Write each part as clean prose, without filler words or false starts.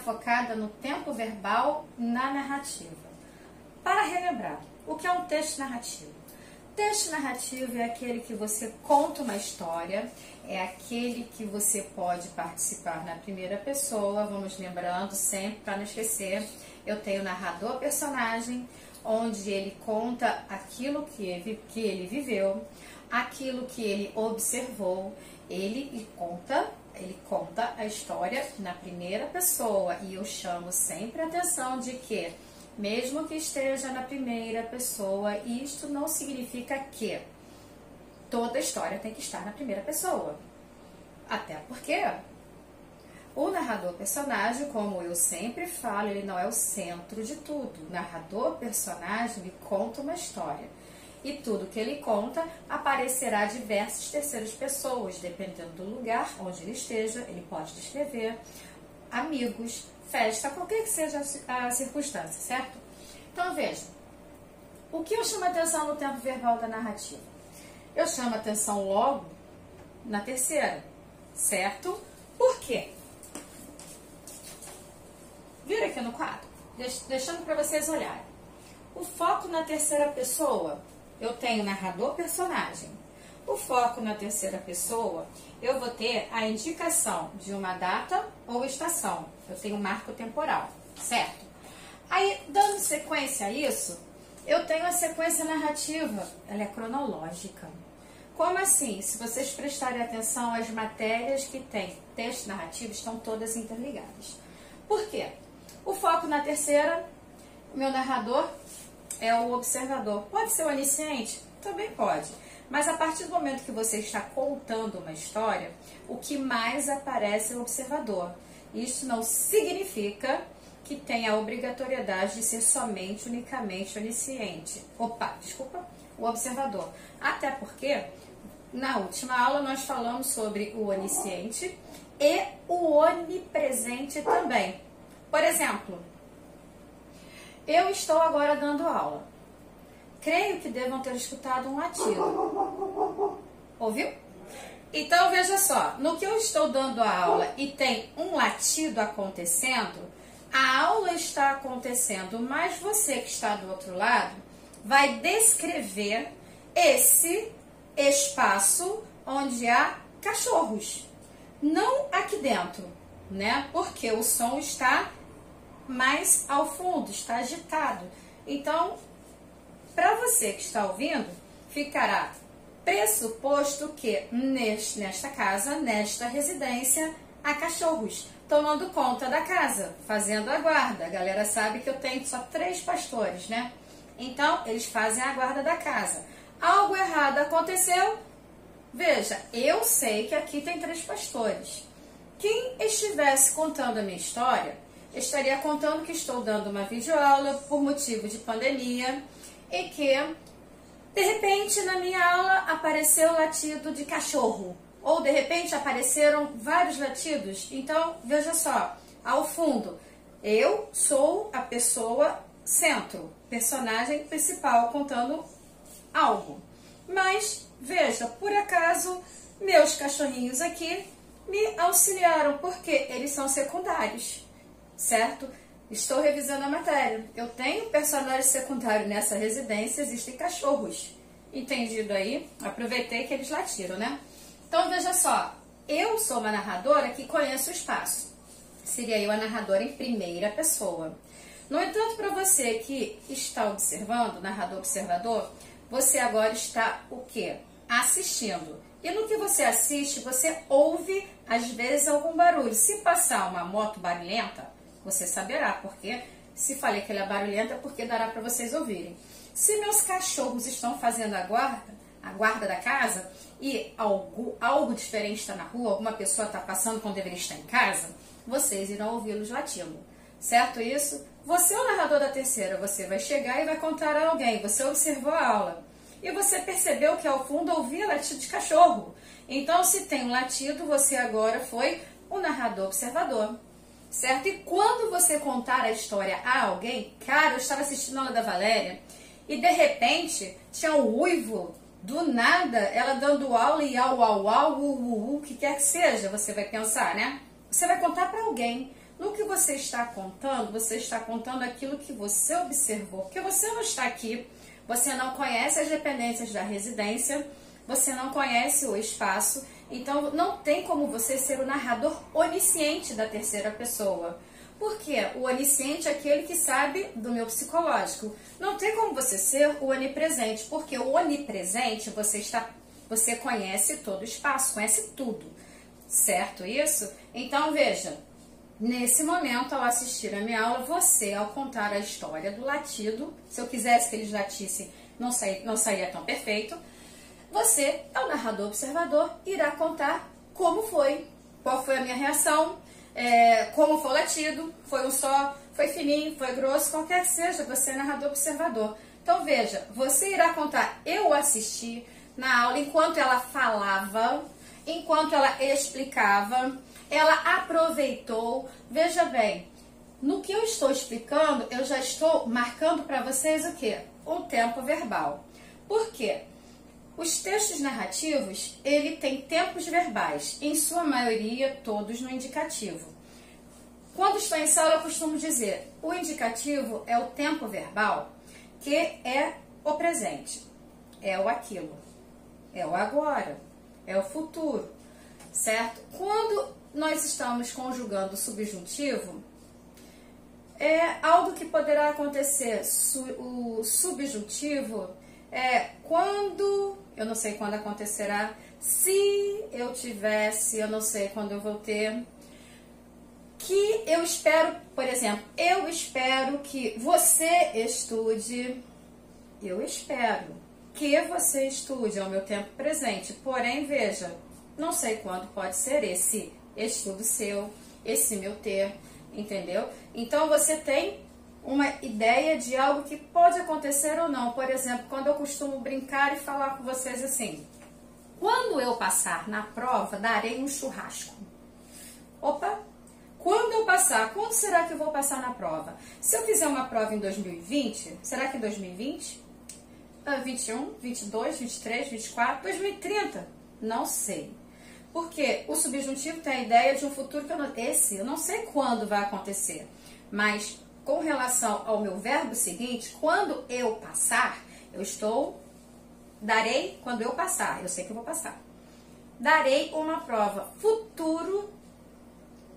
focada no tempo verbal na narrativa. Para relembrar, o que é um texto narrativo? Texto narrativo é aquele que você conta uma história, é aquele que você pode participar na primeira pessoa, vamos lembrando sempre para não esquecer, eu tenho narrador personagem, onde ele conta aquilo que ele viveu, aquilo que ele observou, ele conta a história na primeira pessoa, e eu chamo sempre a atenção de que, mesmo que esteja na primeira pessoa, isto não significa que toda a história tem que estar na primeira pessoa. Até porque o narrador personagem, como eu sempre falo, ele não é o centro de tudo. O narrador personagem me conta uma história. E tudo que ele conta aparecerá diversas terceiras pessoas, dependendo do lugar onde ele esteja. Ele pode descrever amigos, festa, qualquer que seja a circunstância, certo? Então veja, o que eu chamo a atenção no tempo verbal da narrativa? Eu chamo a atenção logo na terceira, certo? Por quê? Vira aqui no quadro, deixando para vocês olharem. O foco na terceira pessoa, eu tenho narrador personagem. O foco na terceira pessoa, eu vou ter a indicação de uma data ou estação. Eu tenho um marco temporal, certo? Aí, dando sequência a isso, eu tenho a sequência narrativa. Ela é cronológica. Como assim? Se vocês prestarem atenção, as matérias que tem texto narrativo estão todas interligadas. Por quê? O foco na terceira, o meu narrador é o observador. Pode ser o onisciente? Também pode. Mas a partir do momento que você está contando uma história, o que mais aparece é o observador. Isso não significa que tenha a obrigatoriedade de ser somente, unicamente onisciente. O observador. Até porque, na última aula, nós falamos sobre o onisciente e o onipresente também. Por exemplo, eu estou agora dando aula. Creio que devam ter escutado um latido. Ouviu? Então, veja só, no que eu estou dando a aula e tem um latido acontecendo, a aula está acontecendo, mas você que está do outro lado vai descrever esse espaço onde há cachorros. Não aqui dentro, né? Porque o som está mais ao fundo, está agitado. Então, para você que está ouvindo, ficará pressuposto que nesta casa, nesta residência, há cachorros tomando conta da casa, fazendo a guarda. A galera sabe que eu tenho só 3 pastores, né? Então, eles fazem a guarda da casa. Algo errado aconteceu? Veja, eu sei que aqui tem 3 pastores. Quem estivesse contando a minha história, estaria contando que estou dando uma videoaula por motivo de pandemia e que, de repente, na minha aula apareceu latido de cachorro. Ou, de repente, apareceram vários latidos. Então, veja só, ao fundo, eu sou a pessoa centro, personagem principal, contando algo. Mas, veja, por acaso, meus cachorrinhos aqui me auxiliaram, porque eles são secundários, certo? Estou revisando a matéria. Eu tenho personagem secundário nessa residência, existem cachorros. Entendido aí? Aproveitei que eles latiram, né? Então, veja só, eu sou uma narradora que conhece o espaço. Seria eu a narradora em primeira pessoa. No entanto, para você que está observando, narrador observador, você agora está o quê? Assistindo. E no que você assiste, você ouve, às vezes, algum barulho. Se passar uma moto barulhenta, você saberá, porque se falei que ela é barulhenta, porque dará para vocês ouvirem. Se meus cachorros estão fazendo a guarda da casa, e algo diferente está na rua, alguma pessoa está passando quando deveria estar em casa, vocês irão ouvi-los latindo. Certo isso? Você é o narrador da terceira, você vai chegar e vai contar a alguém, você observou a aula. E você percebeu que ao fundo ouvia latido de cachorro. Então, se tem um latido, você agora foi o narrador observador. Certo? E quando você contar a história a alguém, cara, eu estava assistindo a aula da Valéria, e de repente tinha um uivo, do nada, ela dando aula e au, au, au, u, u, u, o que quer que seja, você vai pensar, né? Você vai contar para alguém. No que você está contando aquilo que você observou, porque você não está aqui, você não conhece as dependências da residência, você não conhece o espaço, então não tem como você ser o narrador onisciente da terceira pessoa. Por quê? O onisciente é aquele que sabe do meu psicológico. Não tem como você ser o onipresente, porque o onipresente você conhece todo o espaço, conhece tudo, certo isso? Então veja, nesse momento, ao assistir a minha aula, você, ao contar a história do latido, se eu quisesse que eles latissem, não saía tão perfeito, você, ao narrador observador, irá contar como foi, qual foi a minha reação, como foi o latido, foi um só, foi fininho, foi grosso, qualquer que seja, você é narrador observador. Então veja, você irá contar, eu assisti na aula enquanto ela falava, enquanto ela explicava, ela aproveitou. Veja bem, no que eu estou explicando, eu já estou marcando para vocês o quê? Um tempo verbal. Por quê? Os textos narrativos, ele tem tempos verbais, em sua maioria todos no indicativo. Quando estou em sala, eu costumo dizer, o indicativo é o tempo verbal, que é o presente, é o aquilo, é o agora, é o futuro, certo? Quando nós estamos conjugando o subjuntivo, é algo que poderá acontecer. O subjuntivo é quando, eu não sei quando acontecerá, se eu tivesse, eu não sei quando eu vou ter, que eu espero, por exemplo, eu espero que você estude, eu espero que você estude, é o meu tempo presente, porém, veja, não sei quando pode ser esse estudo seu, esse meu ter, entendeu? Então, você tem uma ideia de algo que pode acontecer ou não. Por exemplo, quando eu costumo brincar e falar com vocês assim, quando eu passar na prova, darei um churrasco. Opa! Quando eu passar, quando será que eu vou passar na prova? Se eu fizer uma prova em 2020, será que em 2020? 21, 22, 23, 24, 2030? Não sei. Porque o subjuntivo tem a ideia de um futuro que eu não sei quando vai acontecer. Mas com relação ao meu verbo seguinte, quando eu passar, darei quando eu passar, eu sei que eu vou passar. Darei uma prova. Futuro,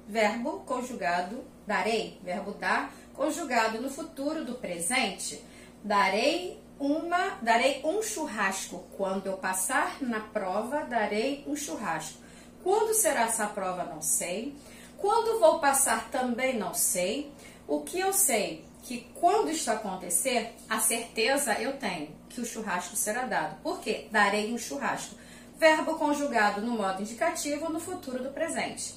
verbo conjugado, darei, verbo dar, conjugado no futuro do presente. Darei um churrasco. Quando eu passar na prova, darei um churrasco. Quando será essa prova, não sei. Quando vou passar, também não sei. O que eu sei, que quando isso acontecer, a certeza eu tenho que o churrasco será dado. Por quê? Darei um churrasco. Verbo conjugado no modo indicativo no futuro do presente.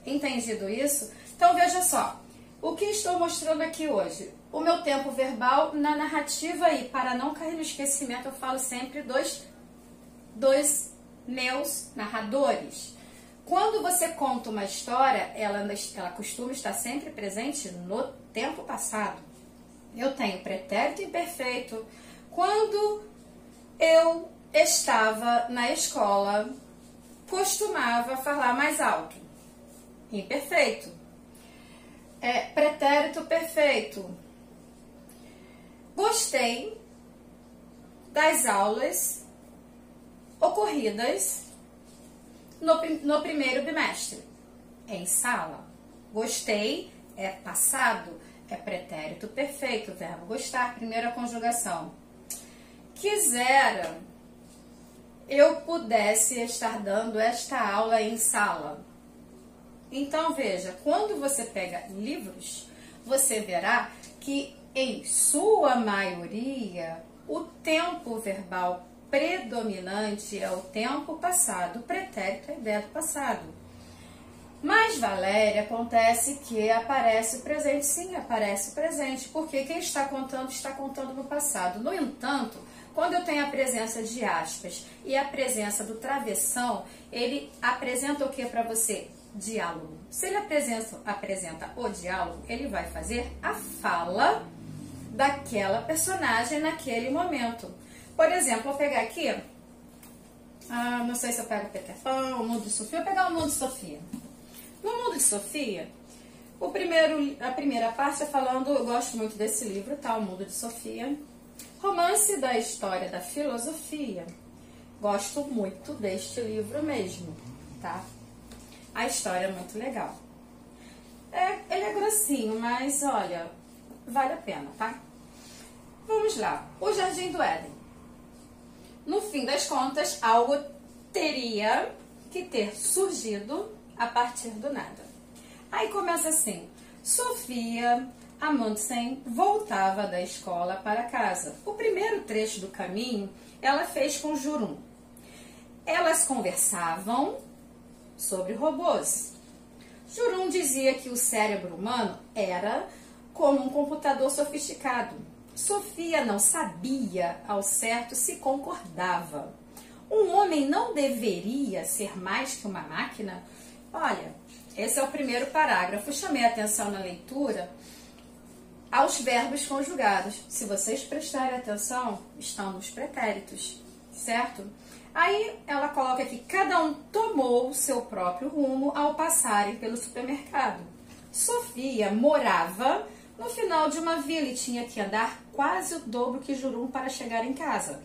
Entendido isso? Então, veja só. O que estou mostrando aqui hoje? O meu tempo verbal na narrativa e para não cair no esquecimento, eu falo sempre dos meus narradores. Quando você conta uma história, ela costuma estar sempre presente no tempo passado. Eu tenho pretérito imperfeito. Quando eu estava na escola, costumava falar mais alto. Imperfeito. Pretérito perfeito. Gostei das aulas ocorridas no primeiro bimestre, em sala. Gostei é passado, é pretérito perfeito, verbo gostar, primeira conjugação. Quisera eu pudesse estar dando esta aula em sala. Então, veja, quando você pega livros, você verá que, em sua maioria, o tempo verbal predominante é o tempo passado, o pretérito é a ideia do passado. Mas, Valéria, acontece que aparece o presente. Sim, aparece o presente, porque quem está contando no passado. No entanto, quando eu tenho a presença de aspas e a presença do travessão, ele apresenta o que para você? Diálogo. Se ele apresenta o diálogo, ele vai fazer a fala daquela personagem naquele momento. Por exemplo, vou pegar aqui, não sei se eu pego o Peter Pan, o Mundo de Sofia, vou pegar o Mundo de Sofia. No Mundo de Sofia, A primeira parte é falando, eu gosto muito desse livro, tá? O Mundo de Sofia. Romance da História da Filosofia. Gosto muito deste livro mesmo, tá? A história é muito legal. Ele é grossinho, mas olha, vale a pena, tá? Vamos lá. O Jardim do Éden. No fim das contas, algo teria que ter surgido a partir do nada. Aí começa assim: Sofia Amundsen voltava da escola para casa. O primeiro trecho do caminho ela fez com Jurun. Elas conversavam sobre robôs. Jurun dizia que o cérebro humano era como um computador sofisticado. Sofia não sabia ao certo se concordava. Um homem não deveria ser mais que uma máquina? Olha, esse é o primeiro parágrafo. Chamei a atenção na leitura aos verbos conjugados. Se vocês prestarem atenção, estão nos pretéritos, certo? Aí ela coloca aqui: cada um tomou seu próprio rumo ao passarem pelo supermercado. Sofia morava no final de uma vila e tinha que andar quase o dobro que Jurun para chegar em casa.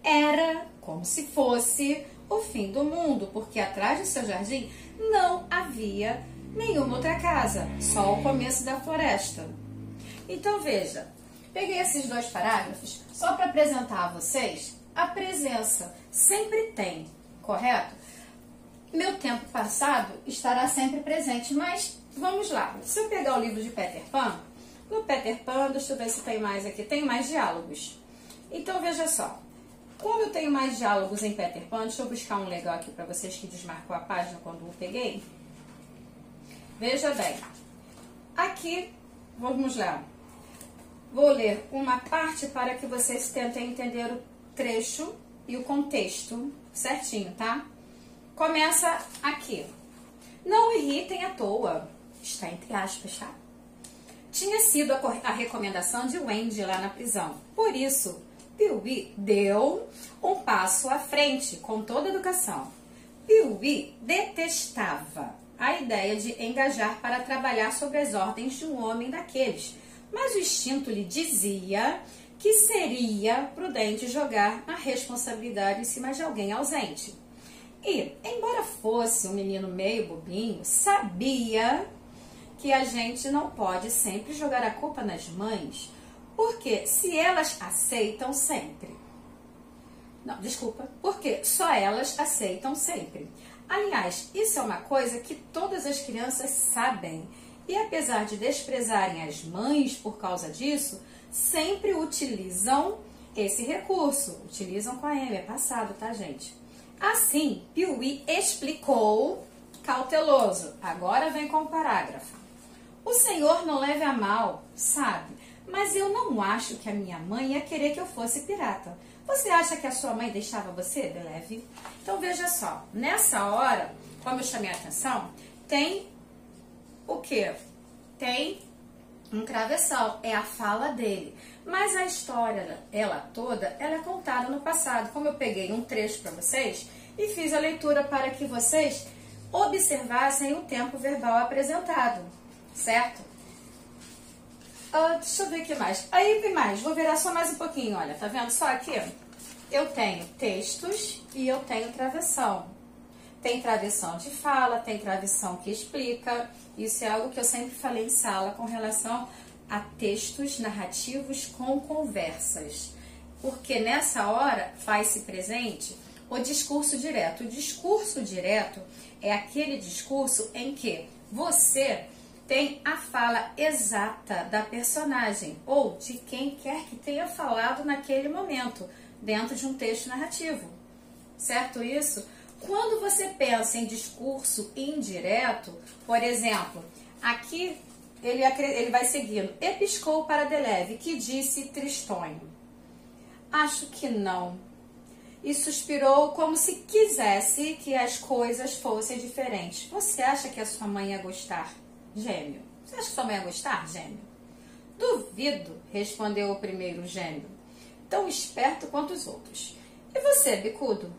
Era como se fosse o fim do mundo, porque atrás de seu jardim não havia nenhuma outra casa, só o começo da floresta. Então veja, peguei esses dois parágrafos só para apresentar a vocês a presença. Sempre tem, correto? Meu tempo passado estará sempre presente, mas vamos lá. Se eu pegar o livro de Peter Pan, no Peter Pan, deixa eu ver se tem mais aqui, tem mais diálogos. Então veja só, como eu tenho mais diálogos em Peter Pan, deixa eu buscar um legal aqui para vocês que desmarcou a página quando eu peguei. Veja bem, aqui, vamos lá. Vou ler uma parte para que vocês tentem entender o trecho e o contexto certinho, tá? Começa aqui. Não irritem à toa. Está entre aspas, tá? Tinha sido a recomendação de Wendy lá na prisão. Por isso, Pee-wee deu um passo à frente com toda a educação. Pee-wee detestava a ideia de engajar para trabalhar sob as ordens de um homem daqueles, mas o instinto lhe dizia que seria prudente jogar a responsabilidade em cima de alguém ausente. E, embora fosse um menino meio bobinho, sabia que a gente não pode sempre jogar a culpa nas mães, porque se elas aceitam sempre. Não, desculpa, porque só elas aceitam sempre. Aliás, isso é uma coisa que todas as crianças sabem. E apesar de desprezarem as mães por causa disso, sempre utilizam esse recurso. Utilizam com a M, é passado, tá, gente? Assim, Pee-wee explicou, cauteloso. Agora vem com o parágrafo. O senhor não leve a mal, sabe? Mas eu não acho que a minha mãe ia querer que eu fosse pirata. Você acha que a sua mãe deixava você de leve? Então veja só, nessa hora, como eu chamei a atenção, tem o quê? Tem um travessão, é a fala dele. Mas a história, ela toda, ela é contada no passado. Como eu peguei um trecho para vocês e fiz a leitura para que vocês observassem o tempo verbal apresentado, certo? Deixa eu ver o que mais. Aí tem mais, vou virar só mais um pouquinho, olha, tá vendo? Só aqui, eu tenho textos e eu tenho travessão. Tem travessão de fala, tem travessão que explica. Isso é algo que eu sempre falei em sala com relação a textos narrativos com conversas. Porque nessa hora faz-se presente o discurso direto. O discurso direto é aquele discurso em que você tem a fala exata da personagem ou de quem quer que tenha falado naquele momento, dentro de um texto narrativo. Certo isso? Quando você pensa em discurso indireto, por exemplo, aqui ele vai seguindo. Episcou para Deleve, que disse tristonho. Acho que não. E suspirou como se quisesse que as coisas fossem diferentes. Você acha que a sua mãe ia gostar? Gêmeo. Você acha que sua mãe ia gostar, gêmeo? Duvido, respondeu o primeiro gêmeo. Tão esperto quanto os outros. E você, bicudo?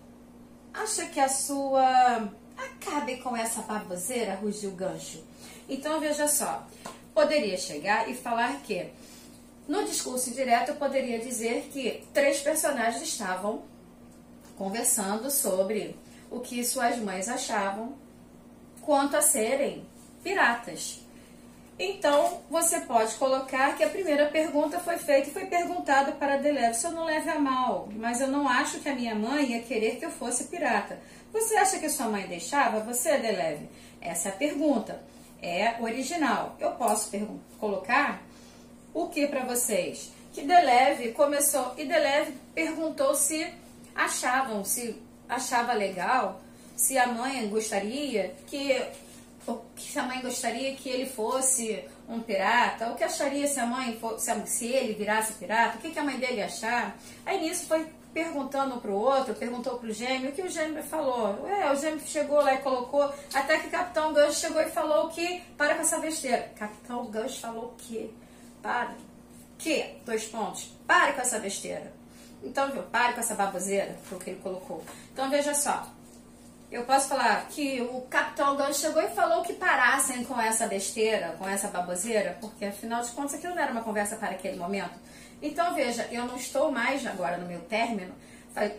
Acha que a sua acabe com essa baboseira, rugiu o gancho. Então, veja só, poderia chegar e falar que, no discurso direto, eu poderia dizer que 3 personagens estavam conversando sobre o que suas mães achavam quanto a serem piratas. Então, você pode colocar que a primeira pergunta foi feita e foi perguntada para Deleuze. Se eu não leve a mal, mas eu não acho que a minha mãe ia querer que eu fosse pirata. Você acha que sua mãe deixava você, Deleuze? Essa é a pergunta. É original. Eu posso colocar o que para vocês? Que Deleuze começou e Deleuze perguntou se achava legal, se a mãe gostaria se a mãe gostaria que ele fosse um pirata, o que acharia se a mãe se ele virasse pirata, o que a mãe dele ia achar. Aí nisso foi perguntando para o outro, perguntou para o gêmeo, o que o gêmeo falou? O gêmeo chegou lá e colocou, até que o Capitão Gancho chegou e falou que, para com essa besteira. Capitão Gancho falou que, pare com essa besteira. Então, pare com essa baboseira, foi o que ele colocou. Então, veja só. Eu posso falar que o Capitão Gancho chegou e falou que parassem com essa besteira, com essa baboseira, porque afinal de contas aquilo não era uma conversa para aquele momento. Então veja, eu não estou mais agora no meu término,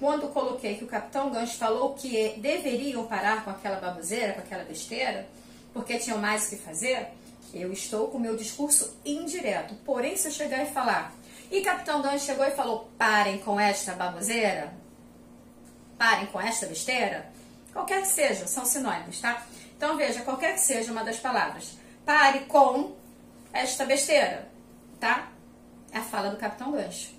quando coloquei que o Capitão Gancho falou que deveriam parar com aquela baboseira, com aquela besteira, porque tinham mais o que fazer, eu estou com o meu discurso indireto. Porém, se eu chegar e falar, e Capitão Gancho chegou e falou, parem com esta baboseira, parem com esta besteira, qualquer que seja, são sinônimos, tá? Então, veja, qualquer que seja uma das palavras. Pare com esta besteira, tá? É a fala do Capitão Gancho.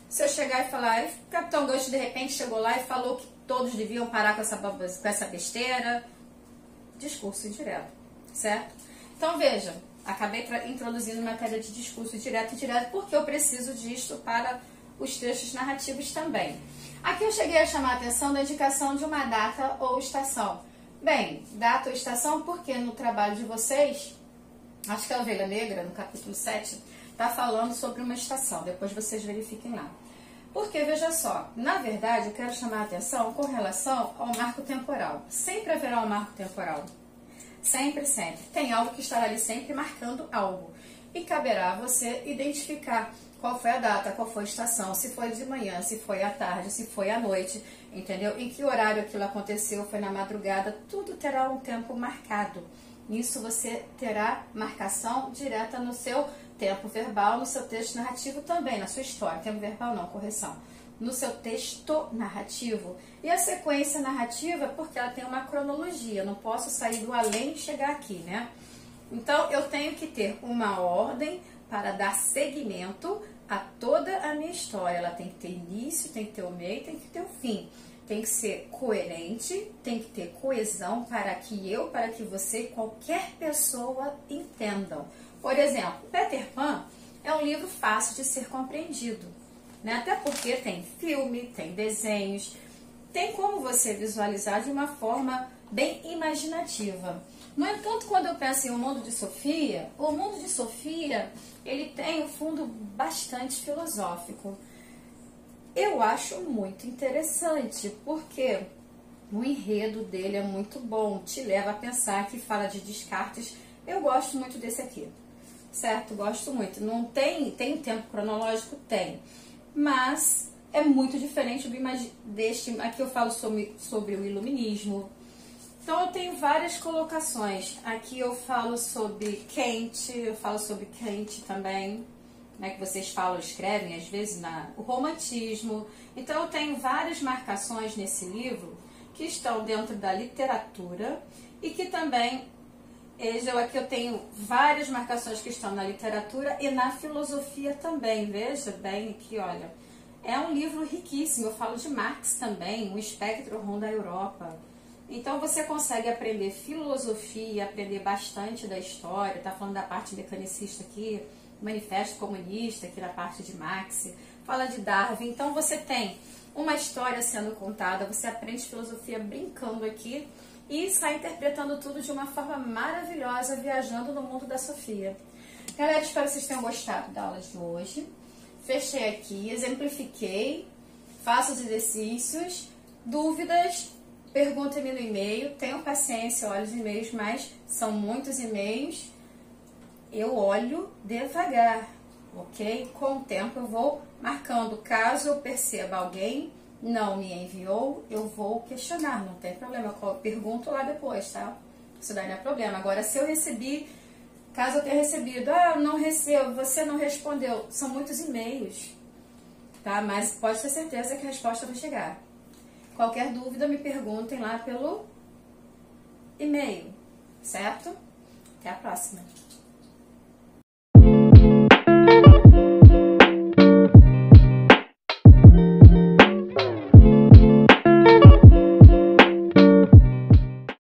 Se eu chegar e falar, o Capitão Gancho de repente chegou lá e falou que todos deviam parar com essa besteira, discurso indireto, certo? Então, veja, acabei introduzindo matéria de discurso direto e indireto porque eu preciso disto para os textos narrativos também. Aqui eu cheguei a chamar a atenção da indicação de uma data ou estação. Bem, data ou estação porque no trabalho de vocês, acho que é a Ovelha Negra, no capítulo 7, está falando sobre uma estação. Depois vocês verifiquem lá. Porque, veja só, na verdade eu quero chamar a atenção com relação ao marco temporal. Sempre haverá um marco temporal. Sempre, sempre. Tem algo que estará ali sempre marcando algo. E caberá a você identificar qual foi a data, qual foi a estação, se foi de manhã, se foi à tarde, se foi à noite, entendeu? Em que horário aquilo aconteceu, foi na madrugada, tudo terá um tempo marcado. Nisso você terá marcação direta no seu tempo verbal, no seu texto narrativo também, na sua história. Tempo verbal não, correção. No seu texto narrativo. E a sequência narrativa, porque ela tem uma cronologia, não posso sair do além e chegar aqui, né? Então, eu tenho que ter uma ordem para dar seguimento a toda a minha história. Ela tem que ter início, tem que ter o meio, tem que ter o fim. Tem que ser coerente, tem que ter coesão para que eu, para que você, qualquer pessoa entendam. Por exemplo, Peter Pan é um livro fácil de ser compreendido, né? Até porque tem filme, tem desenhos, tem como você visualizar de uma forma bem imaginativa. No entanto, quando eu penso em O Mundo de Sofia, o Mundo de Sofia, ele tem um fundo bastante filosófico. Eu acho muito interessante, porque o enredo dele é muito bom, te leva a pensar, que fala de Descartes. Eu gosto muito desse aqui, certo? Gosto muito. Não tem tempo cronológico? Tem. Mas é muito diferente deste. Aqui eu falo sobre o iluminismo. Então eu tenho várias colocações. Aqui eu falo sobre Kant, eu falo sobre Kant também, né, que vocês falam, escrevem às vezes, o romantismo. Então eu tenho várias marcações nesse livro que estão dentro da literatura e que também, aqui eu tenho várias marcações que estão na literatura e na filosofia também. Veja bem aqui, olha, é um livro riquíssimo. Eu falo de Marx também, O Espectro Ronda a Europa. Então você consegue aprender filosofia, aprender bastante da história. Tá falando da parte mecanicista aqui, Manifesto Comunista, aqui na parte de Marx, fala de Darwin. Então você tem uma história sendo contada, você aprende filosofia brincando aqui e sai interpretando tudo de uma forma maravilhosa, viajando no mundo da Sofia. Galera, espero que vocês tenham gostado da aula de hoje. Fechei aqui, exemplifiquei, faço os exercícios, dúvidas, pergunta-me no e-mail, tenham paciência, olho os e-mails, mas são muitos e-mails, eu olho devagar, ok? Com o tempo eu vou marcando, caso eu perceba alguém não me enviou, eu vou questionar, não tem problema, eu pergunto lá depois, tá? Isso daí não é problema. Agora, se eu recebi, caso eu tenha recebido, não recebo, você não respondeu, são muitos e-mails, tá? Mas pode ter certeza que a resposta vai chegar. Qualquer dúvida, me perguntem lá pelo e-mail, certo? Até a próxima!